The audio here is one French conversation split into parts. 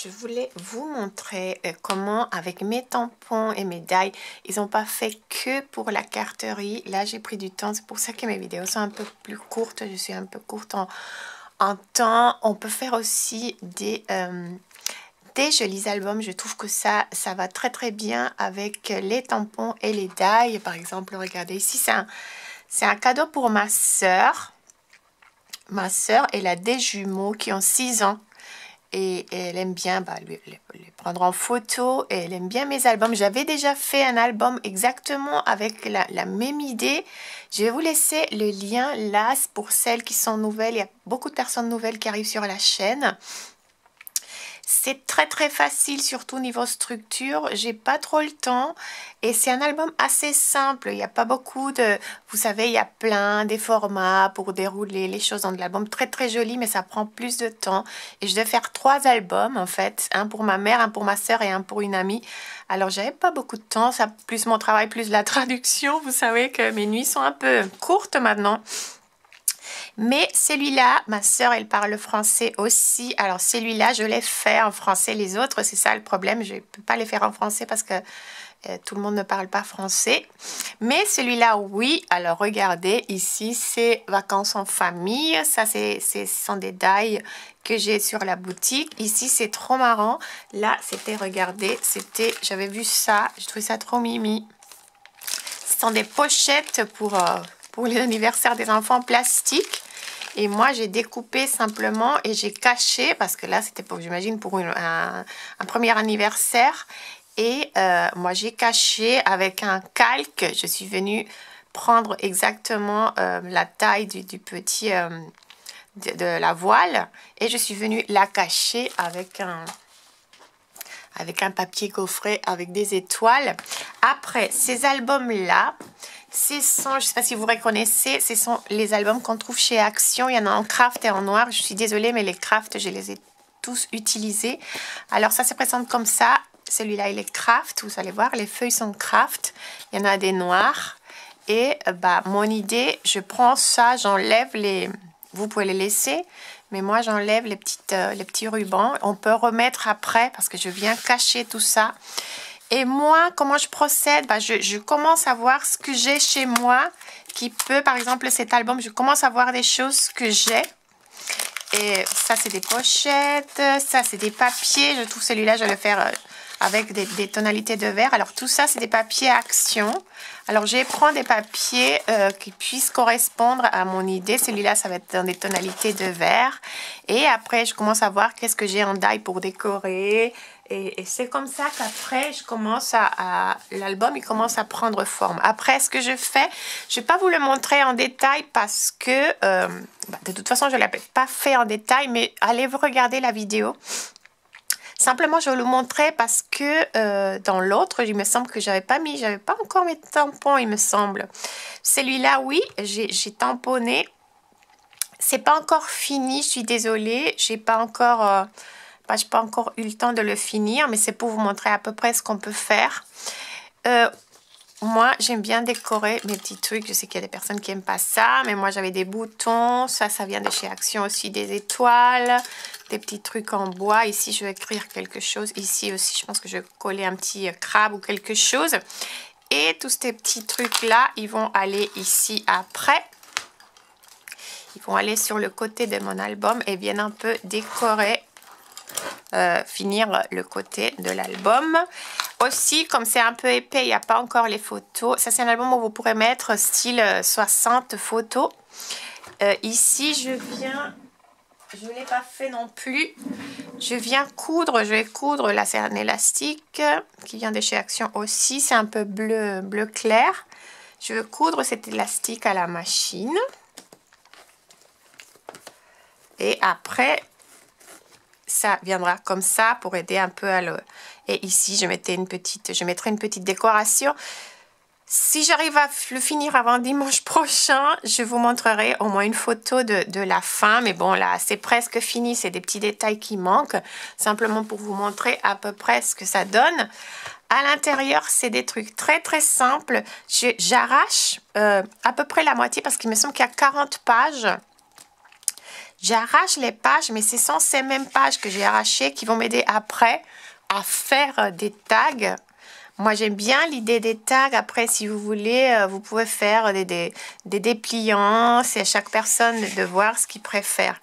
je voulais vous montrer comment avec mes tampons et mes die, ils n'ont pas fait que pour la carterie. Là, j'ai pris du temps, c'est pour ça que mes vidéos sont un peu plus courtes. Je suis un peu courte en temps. On peut faire aussi des jolis albums. Je trouve que ça va très très bien avec les tampons et les die. Par exemple, regardez ici, c'est un cadeau pour ma sœur. Ma sœur, elle a des jumeaux qui ont 6 ans. Et elle aime bien les prendre en photo. Et elle aime bien mes albums. J'avais déjà fait un album exactement avec la même idée. Je vais vous laisser le lien là pour celles qui sont nouvelles. Il y a beaucoup de personnes nouvelles qui arrivent sur la chaîne. C'est très très facile, surtout niveau structure. J'ai pas trop le temps et c'est un album assez simple. Il n'y a pas beaucoup de... Vous savez, il y a plein des formats pour dérouler les choses dans de l'album. Très très joli, mais ça prend plus de temps. Et je vais faire 3 albums en fait. Un pour ma mère, un pour ma soeur et un pour une amie. Alors j'avais pas beaucoup de temps. Ça plus mon travail, plus la traduction. Vous savez que mes nuits sont un peu courtes maintenant. Mais celui-là, ma sœur, elle parle français aussi. Alors celui-là, je l'ai fait en français. Les autres, c'est ça le problème. Je ne peux pas les faire en français parce que tout le monde ne parle pas français. Mais celui-là, oui. Alors regardez, ici, c'est vacances en famille. Ça, ce sont des die que j'ai sur la boutique. Ici, c'est trop marrant. Là, c'était, regardez, j'avais vu ça. Je trouvais ça trop mimi. Ce sont des pochettes pour les anniversaires des enfants en plastique. Et moi, j'ai découpé simplement et j'ai caché, parce que là, c'était j'imagine, pour un premier anniversaire. Et moi, j'ai caché avec un calque. Je suis venue prendre exactement la taille du petit, de la voile. Et je suis venue la cacher avec un papier gaufré avec des étoiles. Après, ces albums-là, je ne sais pas si vous reconnaissez, ce sont les albums qu'on trouve chez Action. Il y en a en craft et en noir. Je suis désolée, mais les craft, je les ai tous utilisés. Alors, ça se présente comme ça. Celui-là, il est craft. Vous allez voir, les feuilles sont craft. Il y en a des noirs. Et mon idée, je prends ça, j'enlève les... Vous pouvez les laisser. Mais moi, j'enlève les petits rubans. On peut remettre après parce que je viens cacher tout ça. Et moi, comment je procède? Je commence à voir ce que j'ai chez moi qui peut, par exemple, cet album, je commence à voir des choses que j'ai. Et ça, c'est des pochettes. Ça, c'est des papiers. Je trouve celui-là, je vais le faire avec des tonalités de vert. Alors, tout ça, c'est des papiers Action. Alors, je vais prendre des papiers qui puissent correspondre à mon idée. Celui-là, ça va être dans des tonalités de vert. Et après, je commence à voir qu'est-ce que j'ai en die pour décorer. Et c'est comme ça qu'après, je commence l'album, il commence à prendre forme. Après, ce que je fais, je ne vais pas vous le montrer en détail parce que, de toute façon, je ne l'ai pas fait en détail, mais allez vous regarder la vidéo. Simplement, je vais vous le montrer parce que dans l'autre, il me semble que j'avais pas encore mes tampons, il me semble. Celui-là, oui, j'ai tamponné. C'est pas encore fini, je suis désolée. J'ai pas encore eu le temps de le finir, mais c'est pour vous montrer à peu près ce qu'on peut faire. Moi, j'aime bien décorer mes petits trucs. Je sais qu'il y a des personnes qui n'aiment pas ça, mais moi, j'avais des boutons. Ça vient de chez Action aussi, des étoiles, des petits trucs en bois. Ici, je vais écrire quelque chose. Ici aussi, je pense que je vais coller un petit crabe ou quelque chose. Et tous ces petits trucs-là, ils vont aller ici après. Ils vont aller sur le côté de mon album et viennent un peu décorer, finir le côté de l'album. Aussi, comme c'est un peu épais, il n'y a pas encore les photos. Ça, c'est un album où vous pourrez mettre style 60 photos. Ici, je ne l'ai pas fait non plus. Je vais coudre, là, c'est un élastique qui vient de chez Action aussi. C'est un peu bleu clair. Je vais coudre cet élastique à la machine. Et après, ça viendra comme ça pour aider un peu à le... Et ici, je mettrai une petite décoration. Si j'arrive à le finir avant dimanche prochain, je vous montrerai au moins une photo de la fin. Mais bon, là, c'est presque fini. C'est des petits détails qui manquent. Simplement pour vous montrer à peu près ce que ça donne. À l'intérieur, c'est des trucs très, très simples. J'arrache à peu près la moitié parce qu'il me semble qu'il y a 40 pages. J'arrache les pages, mais ce sont ces mêmes pages que j'ai arrachées qui vont m'aider après à faire des tags. Moi, j'aime bien l'idée des tags. Après, si vous voulez, vous pouvez faire des dépliants. C'est à chaque personne de voir ce qu'il préfère.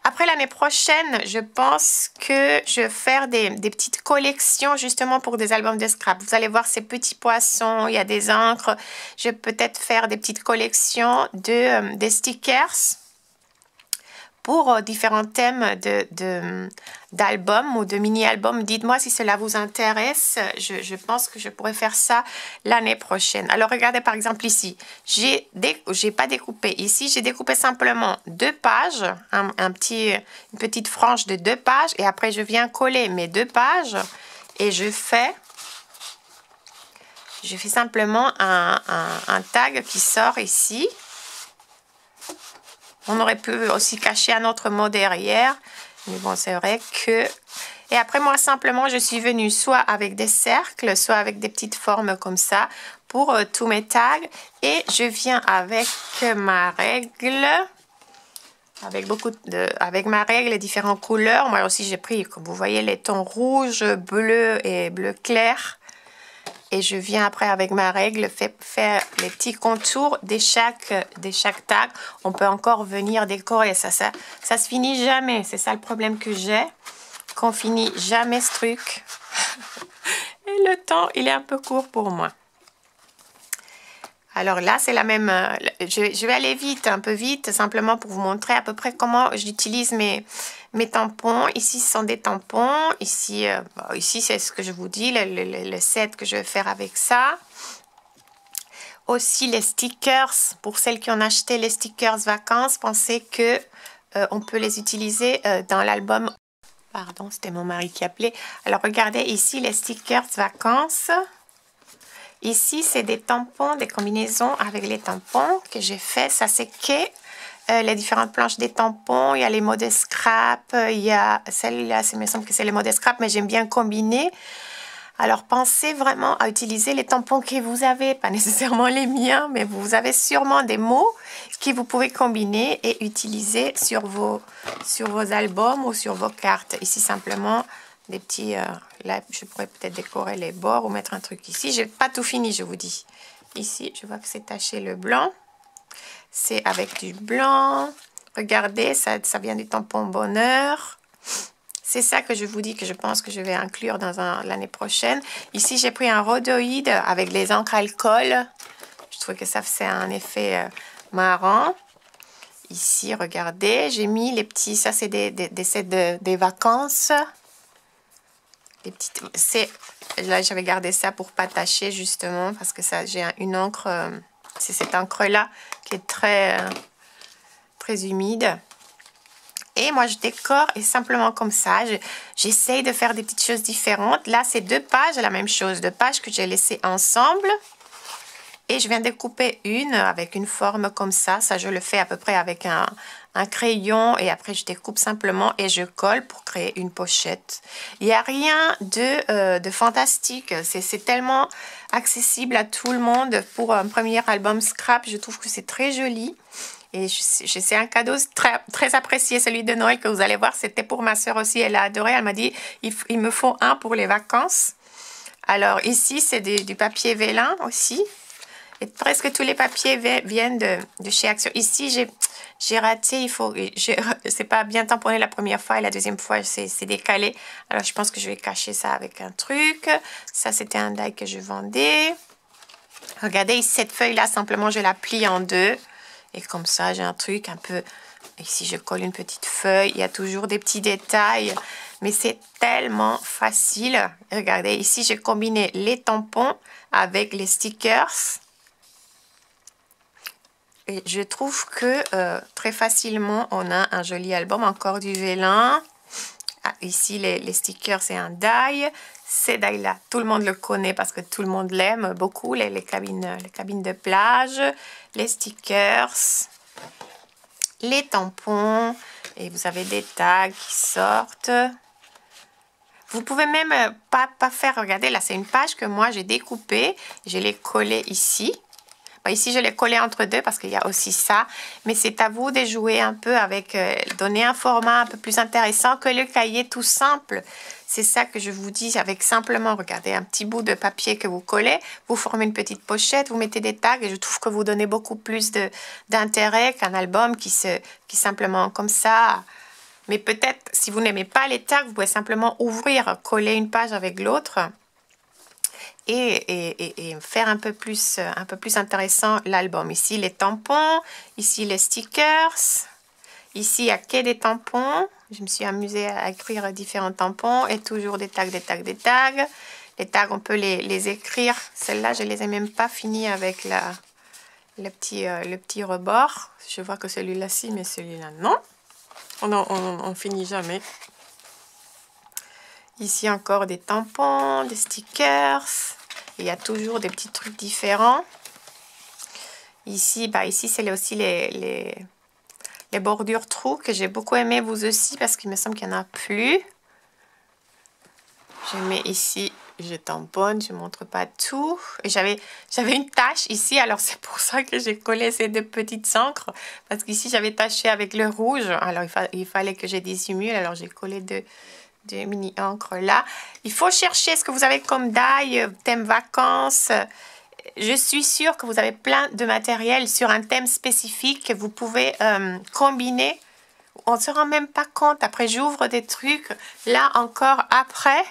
Après, l'année prochaine, je pense que je vais faire des petites collections justement pour des albums de scrap. Vous allez voir ces petits poissons, il y a des encres. Je vais peut-être faire des petites collections des stickers pour différents thèmes d'albums ou de mini-albums. Dites-moi si cela vous intéresse. Je pense que je pourrais faire ça l'année prochaine. Alors, regardez par exemple ici. J'ai pas découpé. Ici, j'ai découpé simplement 2 pages, une petite frange de 2 pages. Et après, je viens coller mes 2 pages et je fais simplement un tag qui sort ici. On aurait pu aussi cacher un autre mot derrière. Mais bon, c'est vrai que... Et après, moi, simplement, je suis venue soit avec des cercles, soit avec des petites formes comme ça pour tous mes tags. Et je viens avec ma règle. Avec ma règle, les différentes couleurs. Moi aussi, j'ai pris, comme vous voyez, les tons rouge, bleu et bleu clair. Et je viens après avec ma règle faire les petits contours de chaque tag. On peut encore venir décorer. Ça se finit jamais. C'est ça le problème que j'ai. Qu'on finit jamais ce truc. Et le temps, il est un peu court pour moi. Alors là, c'est la même... je vais aller vite, un peu vite, simplement pour vous montrer à peu près comment j'utilise mes tampons. Ici, ce sont des tampons. Ici, ici c'est ce que je vous dis, le set que je vais faire avec ça. Aussi, les stickers. Pour celles qui ont acheté les stickers vacances, pensez que on peut les utiliser dans l'album. Pardon, c'était mon mari qui appelait. Alors, regardez ici les stickers vacances. Ici, c'est des tampons, des combinaisons avec les tampons que j'ai fait. Ça, c'est les différentes planches des tampons. Il y a les mots de scrap. Il y a celle-là, il me semble que c'est les mots de scrap, mais j'aime bien combiner. Alors, pensez vraiment à utiliser les tampons que vous avez, pas nécessairement les miens, mais vous avez sûrement des mots que vous pouvez combiner et utiliser sur vos albums ou sur vos cartes. Ici, simplement... des petits, là je pourrais peut-être décorer les bords ou mettre un truc ici. J'ai pas tout fini, je vous dis. Ici, je vois que c'est taché le blanc. C'est avec du blanc. Regardez, ça vient du tampon bonheur. C'est ça que je vous dis que je pense que je vais inclure dans l'année prochaine. Ici, j'ai pris un rhodoïde avec les encres alcool. Je trouve que ça fait un effet marrant. Ici, regardez, j'ai mis les petits, ça c'est des sets des vacances. Là j'avais gardé ça pour pas tacher justement parce que ça j'ai une encre, c'est cette encre là qui est très humide. Et moi je décore et simplement comme ça j'essaye de faire des petites choses différentes. Là c'est 2 pages, la même chose, 2 pages que j'ai laissées ensemble. Et je viens découper une avec une forme comme ça. Ça, je le fais à peu près avec un crayon. Et après, je découpe simplement et je colle pour créer une pochette. Il n'y a rien de fantastique. C'est tellement accessible à tout le monde. Pour un premier album scrap, je trouve que c'est très joli. Et c'est un cadeau très, très apprécié, celui de Noël que vous allez voir. C'était pour ma soeur aussi. Elle a adoré. Elle m'a dit, il me faut un pour les vacances. Alors ici, c'est du papier vélin aussi. Et presque tous les papiers viennent de chez Action. Ici, j'ai raté. C'est pas bien tamponné la première fois et la deuxième fois, c'est décalé. Alors, je pense que je vais cacher ça avec un truc. Ça, c'était un die que je vendais. Regardez, ici, cette feuille-là, simplement, je la plie en 2. Et comme ça, j'ai un truc un peu... Ici, je colle une petite feuille. Il y a toujours des petits détails. Mais c'est tellement facile. Regardez, ici, j'ai combiné les tampons avec les stickers. Et je trouve que très facilement, on a un joli album, encore du vélin. Ah, ici, les stickers, c'est un die. Ces die-là, tout le monde le connaît parce que tout le monde l'aime beaucoup. Les cabines de plage, les stickers, les tampons. Et vous avez des tags qui sortent. Vous pouvez même pas faire, regardez, là, c'est une page que moi, j'ai découpée. Je l'ai collée ici. Bon, ici, je l'ai collé entre deux parce qu'il y a aussi ça. Mais c'est à vous de jouer un peu avec, donner un format un peu plus intéressant que le cahier tout simple. C'est ça que je vous dis avec simplement, regardez, un petit bout de papier que vous collez, vous formez une petite pochette, vous mettez des tags et je trouve que vous donnez beaucoup plus d'intérêt qu'un album qui simplement comme ça. Mais peut-être, si vous n'aimez pas les tags, vous pouvez simplement ouvrir, coller une page avec l'autre et faire un peu plus intéressant l'album. Ici, les tampons, ici, les stickers. Ici, il n'y a que des tampons. Je me suis amusée à écrire différents tampons et toujours des tags, des tags, des tags. Les tags, on peut les écrire. Celles-là, je ne les ai même pas finies avec le petit rebord. Je vois que celui-là, si, mais celui-là, non. On finit jamais. Ici, encore des tampons, des stickers. Il y a toujours des petits trucs différents. Ici, ici c'est aussi les bordures trous que j'ai beaucoup aimé, vous aussi, parce qu'il me semble qu'il n'y en a plus. Je mets ici, je tamponne, je ne montre pas tout. Et j'avais une tache ici, alors c'est pour ça que j'ai collé ces deux petites encres. Parce qu'ici, j'avais taché avec le rouge. Alors, il fallait que je dissimule, alors j'ai collé deux mini encres là. Il faut chercher ce que vous avez comme die, thème vacances. Je suis sûre que vous avez plein de matériel sur un thème spécifique que vous pouvez combiner. On ne se rend même pas compte. Après, j'ouvre des trucs. Là encore, après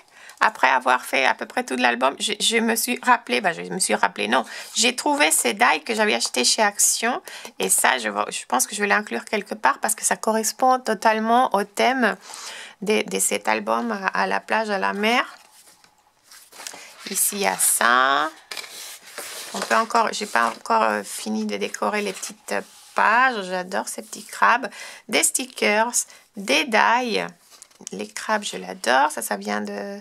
avoir fait à peu près tout l'album, je me suis rappelé, non. J'ai trouvé ces die que j'avais acheté chez Action. Et ça, je pense que je vais l'inclure quelque part parce que ça correspond totalement au thème de cet album à la plage, à la mer. Ici, il y a ça. On peut encore, j'ai pas encore fini de décorer les petites pages. J'adore ces petits crabes. Des stickers, des die. Les crabes, je l'adore. Ça vient de,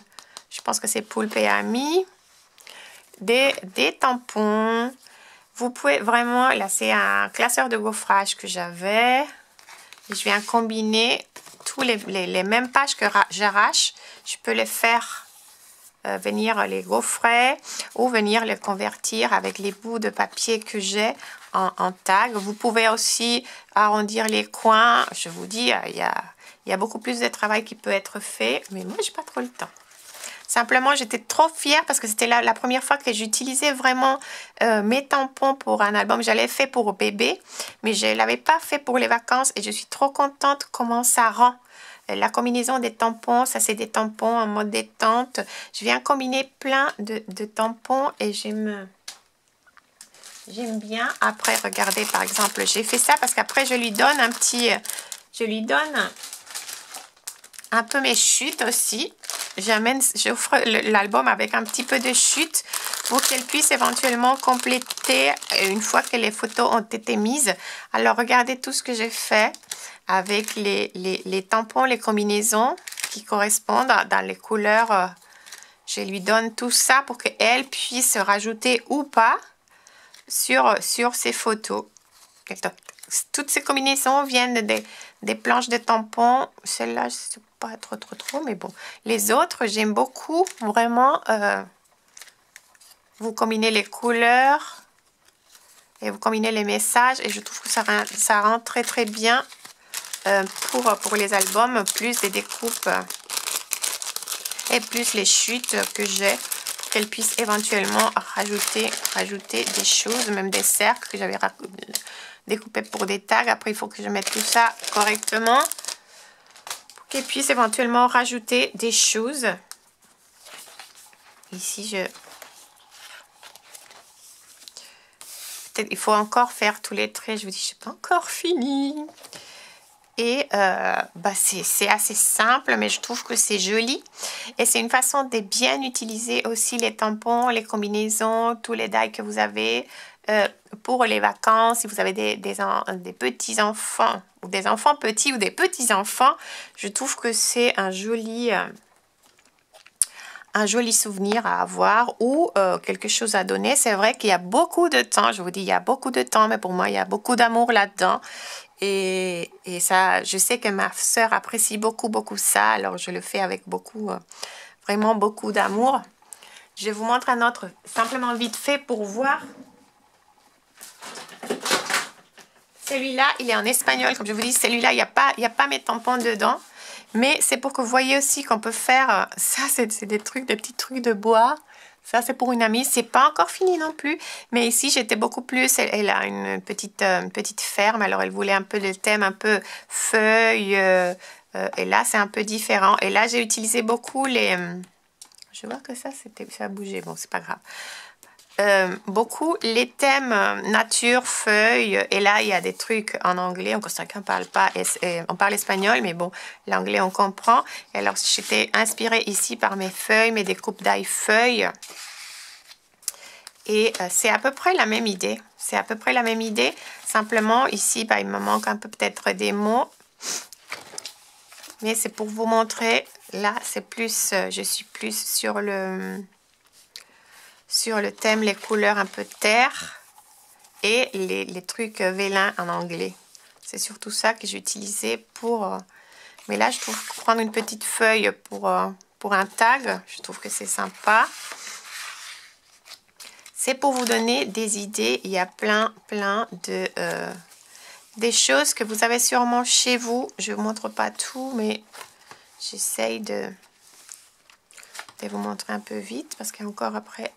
je pense que c'est Poulpe et Ami. Des tampons. Vous pouvez vraiment, là c'est un classeur de gaufrage que j'avais. Je viens combiner tous les mêmes pages que j'arrache. Je peux les faire venir les gaufrer ou venir les convertir avec les bouts de papier que j'ai en tag. Vous pouvez aussi arrondir les coins. Je vous dis, il y a beaucoup plus de travail qui peut être fait, mais moi, j'ai pas trop le temps. Simplement, j'étais trop fière parce que c'était la première fois que j'utilisais vraiment mes tampons pour un album. Je l'avais fait pour bébé, mais je ne l'avais pas fait pour les vacances et je suis trop contente comment ça rend. La combinaison des tampons, ça c'est des tampons en mode détente. Je viens combiner plein de tampons et j'aime bien. Après, regardez par exemple, j'ai fait ça parce qu'après je lui donne un peu mes chutes aussi. J'offre l'album avec un petit peu de chute pour qu'elle puisse éventuellement compléter une fois que les photos ont été mises. Alors, regardez tout ce que j'ai fait avec les tampons, les combinaisons qui correspondent dans les couleurs. Je lui donne tout ça pour qu'elle puisse rajouter ou pas sur ses photos. Toutes ces combinaisons viennent des planches de tampons. Celle-là, je ne sais pas trop, mais bon. Les autres, j'aime beaucoup. Vraiment, vous combinez les couleurs et vous combinez les messages. Et je trouve que ça rend très, très bien pour les albums. Plus des découpes et plus les chutes que j'ai. Pour qu'elles puissent éventuellement rajouter des choses, même des cercles que j'avais découpé pour des tags. Après, il faut que je mette tout ça correctement pour qu'elle puisse éventuellement rajouter des choses. Ici, peut-être il faut encore faire tous les traits. Je vous dis, je n'ai pas encore fini. Et c'est assez simple, mais je trouve que c'est joli. Et c'est une façon de bien utiliser aussi les tampons, les combinaisons, tous les die que vous avez pour les vacances. Si vous avez des petits-enfants, ou des enfants petits ou des petits-enfants, je trouve que c'est un joli souvenir à avoir ou quelque chose à donner. C'est vrai qu'il y a beaucoup de temps, je vous dis, il y a beaucoup de temps, mais pour moi, il y a beaucoup d'amour là-dedans. Et ça, je sais que ma sœur apprécie beaucoup ça, alors je le fais avec vraiment beaucoup d'amour. Je vous montre un autre, simplement vite fait pour voir. Celui-là, il est en espagnol. Comme je vous dis, celui-là, il n'y a pas mes tampons dedans. Mais c'est pour que vous voyez aussi qu'on peut faire... Ça, c'est des petits trucs de bois. Ça, c'est pour une amie. C'est pas encore fini non plus. Mais ici, j'étais beaucoup plus... Elle a une petite ferme. Alors, elle voulait un peu le thème, un peu feuilles. Et là, c'est un peu différent. Et là, j'ai utilisé beaucoup les... je vois que ça a bougé. Bon, c'est pas grave. Beaucoup les thèmes nature, feuilles, et là il y a des trucs en anglais. En Costa Rica on parle pas, on parle espagnol, mais bon, l'anglais on comprend. Et alors j'étais inspirée ici par mes feuilles, mes découpes d'ail feuilles, et c'est à peu près la même idée. C'est à peu près la même idée. Simplement ici, il me manque un peu peut-être des mots, mais c'est pour vous montrer. Là c'est plus, je suis plus sur le thème, les couleurs un peu terre et les trucs vélins en anglais. C'est surtout ça que j'ai utilisé pour... mais là, je trouve que prendre une petite feuille pour un tag, je trouve que c'est sympa. C'est pour vous donner des idées. Il y a plein de... des choses que vous avez sûrement chez vous. Je ne vous montre pas tout, mais j'essaye de vous montrer un peu vite parce qu'il y a encore après...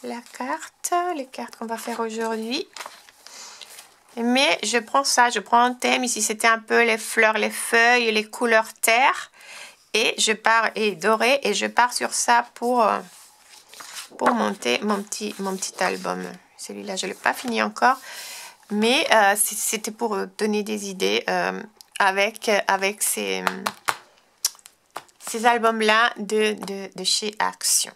la carte, les cartes qu'on va faire aujourd'hui. Mais je prends ça, je prends un thème. Ici, c'était un peu les fleurs, les feuilles, les couleurs terre. Et je pars, et doré, et je pars sur ça pour monter mon petit album. Celui-là, je ne l'ai pas fini encore. Mais c'était pour donner des idées avec ces albums-là de chez Action.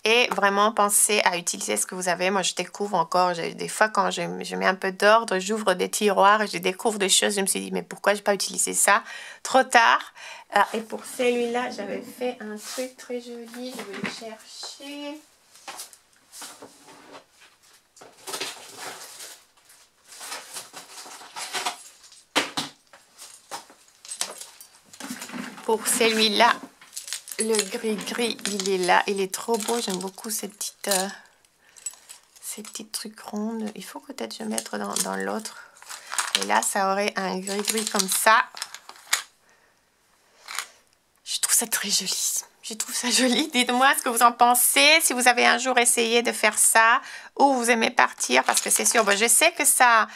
Et vraiment penser à utiliser ce que vous avez. Moi, je découvre encore, des fois quand je mets un peu d'ordre, j'ouvre des tiroirs et je découvre des choses. Je me suis dit, mais pourquoi je n'ai pas utilisé ça? Trop tard. Et pour celui-là, j'avais fait un truc très joli. Je vais le chercher. Pour celui-là, le gris-gris, il est là. Il est trop beau. J'aime beaucoup ces petites trucs rondes. Il faut peut-être je mettre dans l'autre. Et là, ça aurait un gris-gris comme ça. Je trouve ça très joli. Je trouve ça joli. Dites-moi ce que vous en pensez. Si vous avez un jour essayé de faire ça ou vous aimez partir, parce que c'est sûr, bon, je sais que ça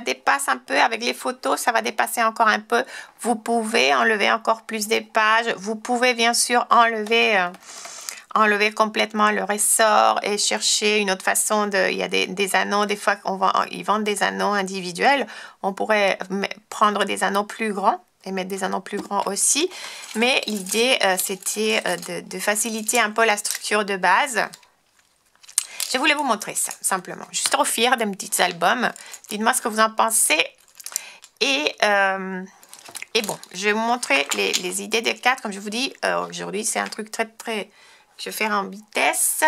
dépasse un peu avec les photos. Ça va dépasser encore un peu. Vous pouvez enlever encore plus des pages. Vous pouvez bien sûr enlever complètement le ressort et chercher une autre façon de... Il y a des anneaux, des fois ils vendent des anneaux individuels. On pourrait prendre des anneaux plus grands et mettre des anneaux plus grands aussi. Mais l'idée, c'était de faciliter un peu la structure de base. Je voulais vous montrer ça, simplement. Je suis trop fière de mes petits albums. Dites-moi ce que vous en pensez. Et bon, je vais vous montrer les idées des cartes. Comme je vous dis, aujourd'hui, c'est un truc très... Je vais faire en vitesse.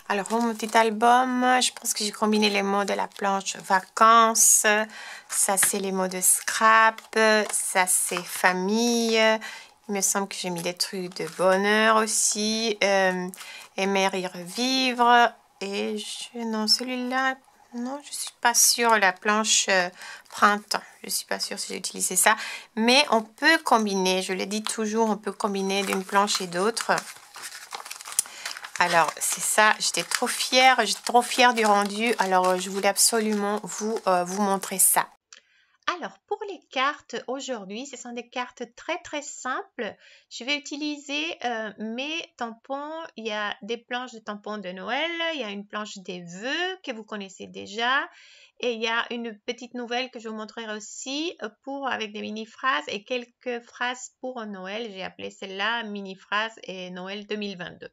Alors, pour mon petit album, je pense que j'ai combiné les mots de la planche vacances. Ça, c'est les mots de scrap. Ça, c'est famille. Il me semble que j'ai mis des trucs de bonheur aussi. Aimer, rire, vivre. Et non, celui-là, non, je ne suis pas sûre. La planche printemps. Je ne suis pas sûre si j'ai utilisé ça. Mais on peut combiner, je le dis toujours, on peut combiner d'une planche et d'autre. Alors, c'est ça, j'étais trop fière du rendu. Alors, je voulais absolument vous montrer ça. Alors, pour les cartes aujourd'hui, ce sont des cartes très simples. Je vais utiliser mes tampons. Il y a des planches de tampons de Noël. Il y a une planche des vœux que vous connaissez déjà. Et il y a une petite nouvelle que je vous montrerai aussi avec des mini-phrases et quelques phrases pour Noël. J'ai appelé celle-là mini-phrases et Noël 2022.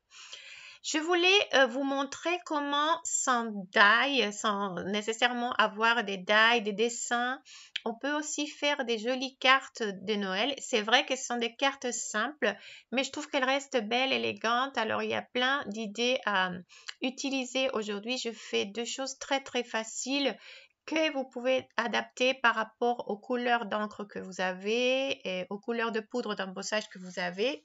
Je voulais vous montrer comment sans die, sans nécessairement avoir des die, des dessins, on peut aussi faire des jolies cartes de Noël. C'est vrai que ce sont des cartes simples, mais je trouve qu'elles restent belles, élégantes. Alors, il y a plein d'idées à utiliser aujourd'hui. Je fais deux choses très faciles que vous pouvez adapter par rapport aux couleurs d'encre que vous avez et aux couleurs de poudre d'embossage que vous avez.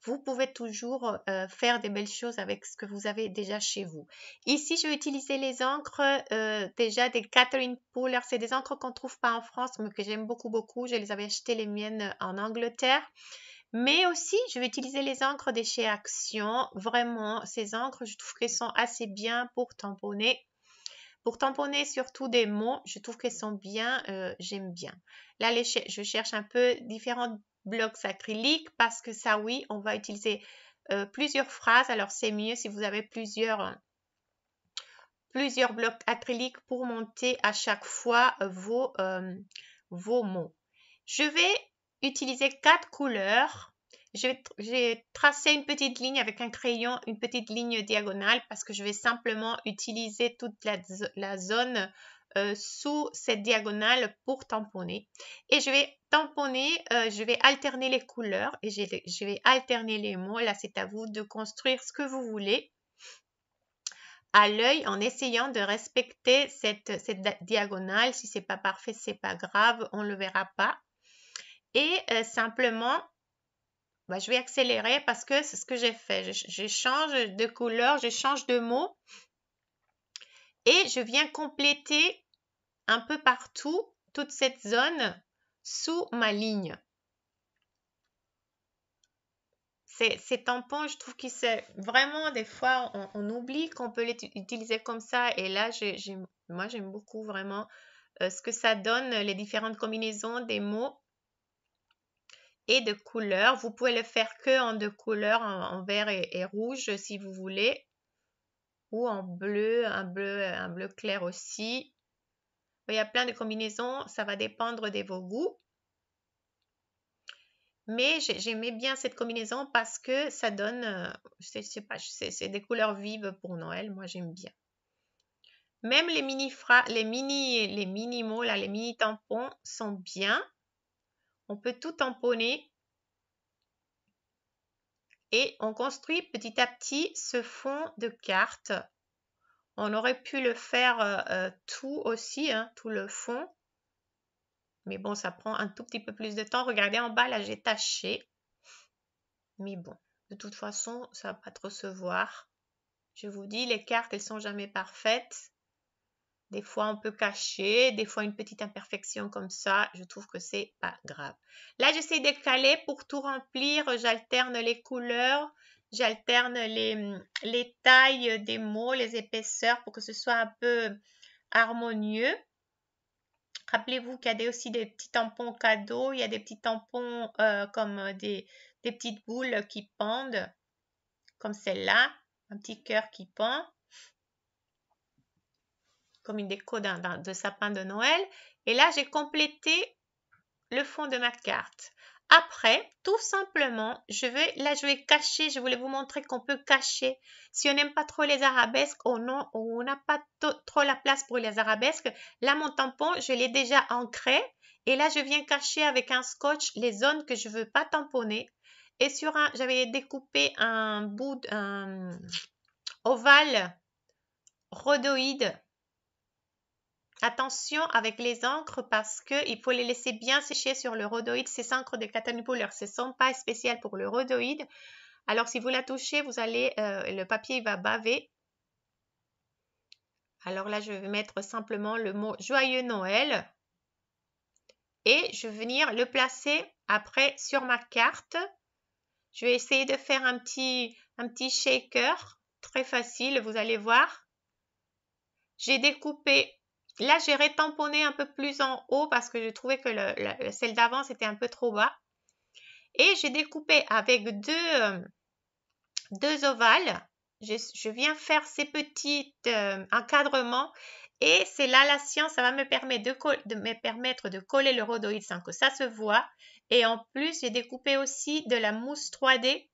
vous pouvez toujours faire des belles choses avec ce que vous avez déjà chez vous. Ici, je vais utiliser les encres déjà des Catherine Pooler. C'est des encres qu'on ne trouve pas en France, mais que j'aime beaucoup, beaucoup. Je les avais achetées les miennes en Angleterre. Mais aussi, je vais utiliser les encres de chez Action. Vraiment, ces encres, je trouve qu'elles sont assez bien pour tamponner. Pour tamponner surtout des mots, je trouve qu'elles sont bien, j'aime bien. Là, je cherche un peu différents blocs acryliques parce que ça, oui, on va utiliser plusieurs phrases. Alors, c'est mieux si vous avez plusieurs blocs acryliques pour monter à chaque fois vos mots. Je vais utiliser 4 couleurs. J'ai tracé une petite ligne avec un crayon, une petite ligne diagonale parce que je vais simplement utiliser toute la zone sous cette diagonale pour tamponner. Et je vais tamponner, je vais alterner les couleurs et je vais alterner les mots. Là, c'est à vous de construire ce que vous voulez à l'œil en essayant de respecter cette diagonale. Si c'est pas parfait, c'est pas grave, on le verra pas. Et simplement, je vais accélérer parce que c'est ce que j'ai fait. Je change de couleur, je change de mot et je viens compléter un peu partout toute cette zone sous ma ligne. Ces tampons, je trouve que c'est vraiment des fois, on oublie qu'on peut les utiliser comme ça. Et là, moi, j'aime beaucoup vraiment ce que ça donne, les différentes combinaisons des mots et de couleurs. Vous pouvez le faire que en 2 couleurs, en vert et rouge si vous voulez, ou en bleu, un bleu clair aussi. Il y a plein de combinaisons, ça va dépendre de vos goûts. Mais j'aimais bien cette combinaison parce que ça donne, je sais pas, c'est des couleurs vives pour Noël, moi j'aime bien. Même les mini mots, là, les mini tampons sont bien. On peut tout tamponner. Et on construit petit à petit ce fond de carte. On aurait pu le faire tout aussi, hein, tout le fond. Mais bon, ça prend un tout petit peu plus de temps. Regardez en bas, là, j'ai taché. Mais bon, de toute façon, ça va pas trop se voir. Je vous dis, les cartes, elles sont jamais parfaites. Des fois, on peut cacher, des fois, une petite imperfection comme ça. Je trouve que c'est pas grave. Là, j'essaie de caler pour tout remplir. J'alterne les couleurs, j'alterne les tailles des mots, les épaisseurs pour que ce soit un peu harmonieux. Rappelez-vous qu'il y a aussi des petits tampons cadeaux. Il y a des petits tampons comme des petites boules qui pendent, comme celle-là. Un petit cœur qui pend, comme une déco de sapin de Noël. Et là, j'ai complété le fond de ma carte. Après, tout simplement, je vais cacher. Je voulais vous montrer qu'on peut cacher. Si on n'aime pas trop les arabesques, on n'a pas trop la place pour les arabesques. Là, mon tampon, je l'ai déjà ancré. Et là, je viens cacher avec un scotch les zones que je ne veux pas tamponner. Et j'avais découpé un bout ovale rhodoïde. Attention avec les encres parce qu'il faut les laisser bien sécher sur le rhodoïde. Ces encres de Catherine Pooler, ce ne sont pas spéciales pour le rhodoïde. Alors, si vous la touchez, le papier va baver. Alors là, je vais mettre simplement le mot Joyeux Noël. Et je vais venir le placer après sur ma carte. Je vais essayer de faire un petit shaker. Très facile, vous allez voir. J'ai découpé. Là, j'ai rétamponné un peu plus en haut parce que je trouvais que celle d'avant, c'était un peu trop bas. Et j'ai découpé avec deux ovales. Je viens faire ces petits encadrements. Et c'est là la science, ça va me permettre de coller le rhodoïde sans que ça se voit. Et en plus, j'ai découpé aussi de la mousse 3D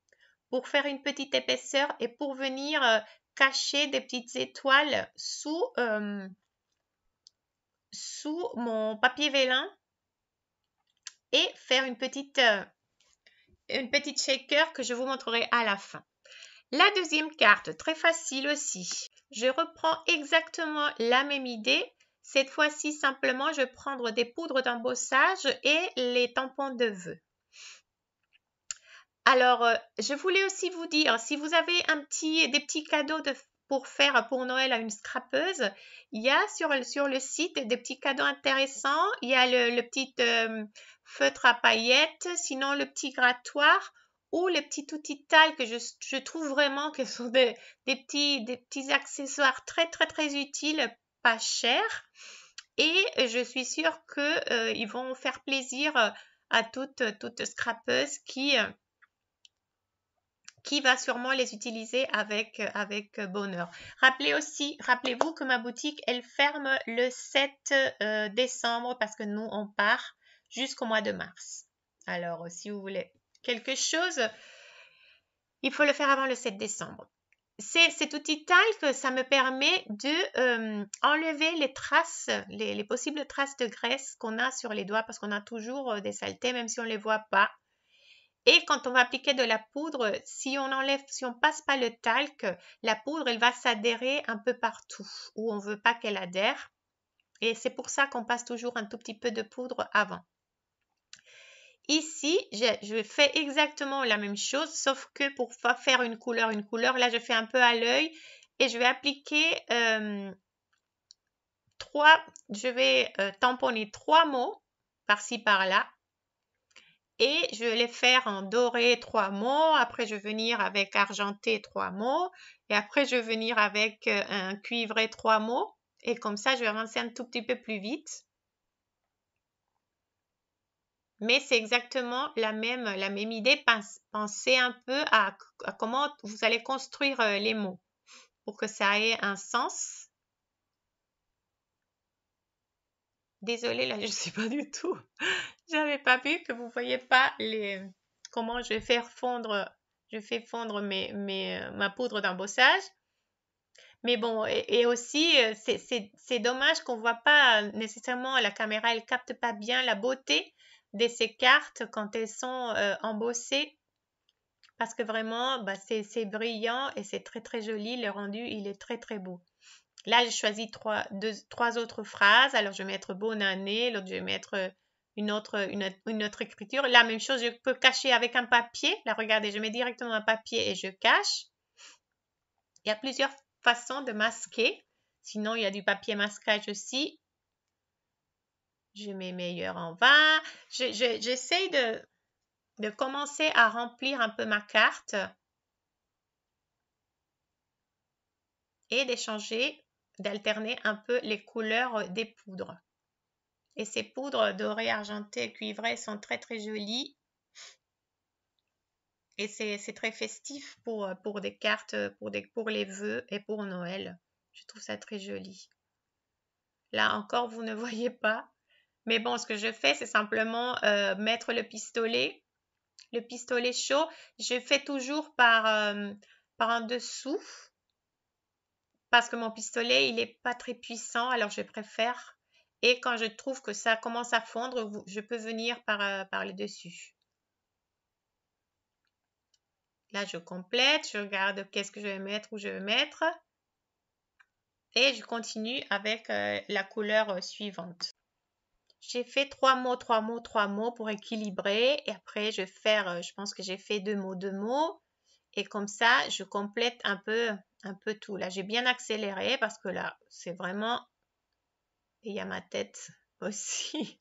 pour faire une petite épaisseur et pour venir cacher des petites étoiles sous mon papier vélin et faire une petite shaker que je vous montrerai à la fin. La deuxième carte, très facile aussi. Je reprends exactement la même idée. Cette fois-ci, simplement, je vais prendre des poudres d'embossage et les tampons de vœux. Alors, je voulais aussi vous dire, si vous avez des petits cadeaux pour faire pour Noël à une scrapeuse, il y a sur le site des petits cadeaux intéressants. Il y a le petit feutre à paillettes, sinon le petit grattoir ou les petits outils de taille que je trouve vraiment que sont des petits accessoires très, très, très utiles, pas chers. Et je suis sûre que ils vont faire plaisir à toute scrapeuse qui va sûrement les utiliser avec bonheur. Rappelez-vous que ma boutique, elle ferme le 7 décembre parce que nous, on part jusqu'au mois de mars. Alors, si vous voulez quelque chose, il faut le faire avant le 7 décembre. C'est cet outil taille que ça me permet de enlever les traces, les possibles traces de graisse qu'on a sur les doigts parce qu'on a toujours des saletés, même si on ne les voit pas. Et quand on va appliquer de la poudre, si on passe pas le talc, la poudre, elle va s'adhérer un peu partout où on veut pas qu'elle adhère. Et c'est pour ça qu'on passe toujours un tout petit peu de poudre avant. Ici, je fais exactement la même chose, sauf que pour faire une couleur, là, je fais un peu à l'œil et je vais appliquer je vais tamponner 3 mots par-ci, par-là. Et je vais les faire en doré 3 mots, après je vais venir avec argenté 3 mots, et après je vais venir avec un cuivré 3 mots, et comme ça je vais avancer un tout petit peu plus vite. Mais c'est exactement la même idée, pensez un peu à comment vous allez construire les mots pour que ça ait un sens. Désolée, là je ne sais pas du tout, j'avais pas vu que vous voyez pas comment je vais faire fondre. Je fais fondre ma poudre d'embossage. Mais bon, et aussi, c'est dommage qu'on ne voit pas nécessairement, la caméra, elle ne capte pas bien la beauté de ces cartes quand elles sont embossées. Parce que vraiment, bah, c'est brillant et c'est très très joli. Le rendu, il est très très beau. Là, j'ai choisi trois autres phrases. Alors, je vais mettre bonne année. L'autre, je vais mettre une autre écriture. La même chose, je peux cacher avec un papier. Là, regardez, je mets directement un papier et je cache. Il y a plusieurs façons de masquer. Sinon, il y a du papier masquage aussi. Je mets meilleur en bas. J'essaye de commencer à remplir un peu ma carte et d'alterner un peu les couleurs des poudres. Et ces poudres dorées, argentées, cuivrées sont très très jolies. Et c'est très festif pour des cartes, pour les vœux et pour Noël. Je trouve ça très joli. Là encore, vous ne voyez pas. Mais bon, ce que je fais, c'est simplement mettre le pistolet chaud. Je fais toujours par en dessous parce que mon pistolet, il n'est pas très puissant, alors je préfère. Et quand je trouve que ça commence à fondre, je peux venir par le dessus. Là, je complète, je regarde qu'est-ce que je vais mettre, où je vais mettre. Et je continue avec la couleur suivante. J'ai fait 3 mots, 3 mots, 3 mots pour équilibrer. Et après, je vais faire, je pense que j'ai fait 2 mots, 2 mots. Et comme ça, je complète un peu tout. Là, j'ai bien accéléré parce que là, c'est vraiment... Et il y a ma tête aussi.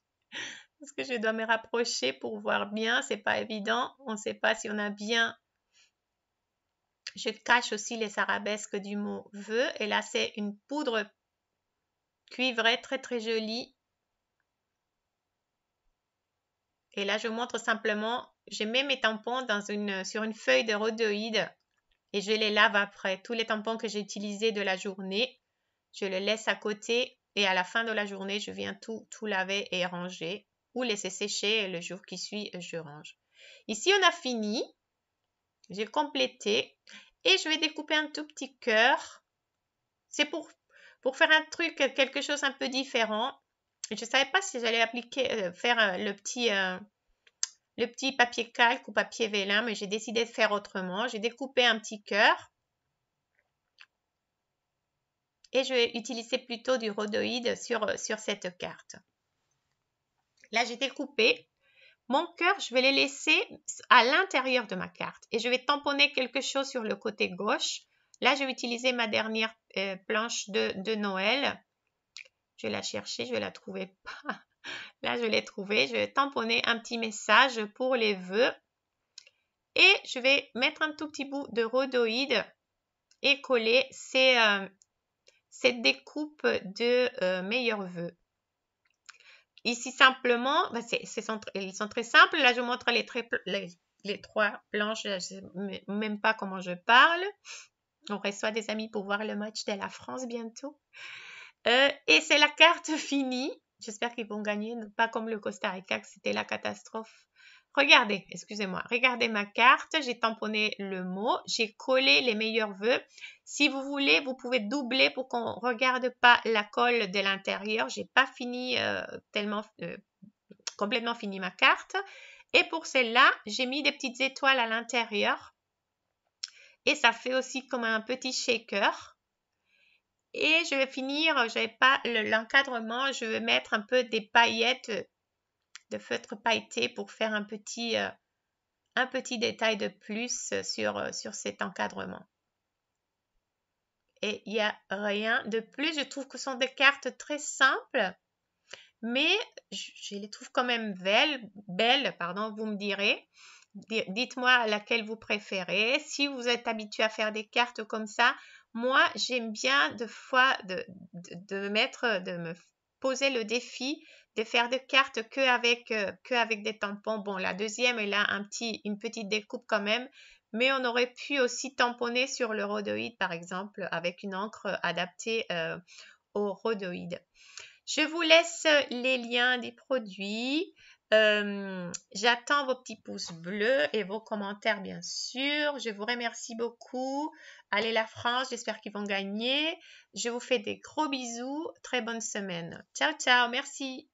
Parce que je dois me rapprocher pour voir bien. C'est pas évident. On ne sait pas si on a bien... Je cache aussi les arabesques du mot vœu. Et là, c'est une poudre cuivrée très très jolie. Et là, je montre simplement, je mets mes tampons sur une feuille de rhodoïde et je les lave après. Tous les tampons que j'ai utilisés de la journée, je les laisse à côté et à la fin de la journée, je viens tout laver et ranger ou laisser sécher et le jour qui suit, je range. Ici, on a fini. J'ai complété et je vais découper un tout petit cœur. C'est pour faire un truc, quelque chose un peu différent. Je ne savais pas si j'allais faire le petit papier calque ou papier vélin, mais j'ai décidé de faire autrement. J'ai découpé un petit cœur et je vais utiliser plutôt du rhodoïde sur cette carte. Là, j'ai découpé Mon cœur, je vais les laisser à l'intérieur de ma carte et je vais tamponner quelque chose sur le côté gauche. Là, je vais utiliser ma dernière planche de Noël. Je vais la chercher, je vais la trouver pas. Là, je l'ai trouvée. Je vais tamponner un petit message pour les vœux. Et je vais mettre un tout petit bout de rhodoïde et coller cette découpe de meilleurs vœux. Ici, simplement, ils sont très simples. Là, je vous montre les trois planches. Je ne sais même pas comment je parle. On reçoit des amis pour voir le match de la France bientôt. Et c'est la carte finie. J'espère qu'ils vont gagner, pas comme le Costa Rica, que c'était la catastrophe. Regardez, excusez-moi, regardez ma carte, j'ai tamponné le mot, j'ai collé les meilleurs vœux. Si vous voulez, vous pouvez doubler pour qu'on ne regarde pas la colle de l'intérieur. J'ai pas fini complètement fini ma carte. Et pour celle-là, j'ai mis des petites étoiles à l'intérieur. Et ça fait aussi comme un petit shaker. Et je vais finir, je n'avais pas l'encadrement, je vais mettre un peu des paillettes de feutre pailleté pour faire un petit détail de plus sur cet encadrement. Et il n'y a rien de plus. Je trouve que ce sont des cartes très simples, mais je les trouve quand même belles, pardon, vous me direz. Dites-moi laquelle vous préférez. Si vous êtes habitué à faire des cartes comme ça, moi, j'aime bien de me poser le défi de faire des cartes qu'avec des tampons. Bon, la deuxième, elle a une petite découpe quand même, mais on aurait pu aussi tamponner sur le rhodoïde, par exemple, avec une encre adaptée au rhodoïde. Je vous laisse les liens des produits. J'attends vos petits pouces bleus et vos commentaires, bien sûr. Je vous remercie beaucoup. Allez la France, j'espère qu'ils vont gagner. Je vous fais des gros bisous. Très bonne semaine. Ciao, ciao. Merci.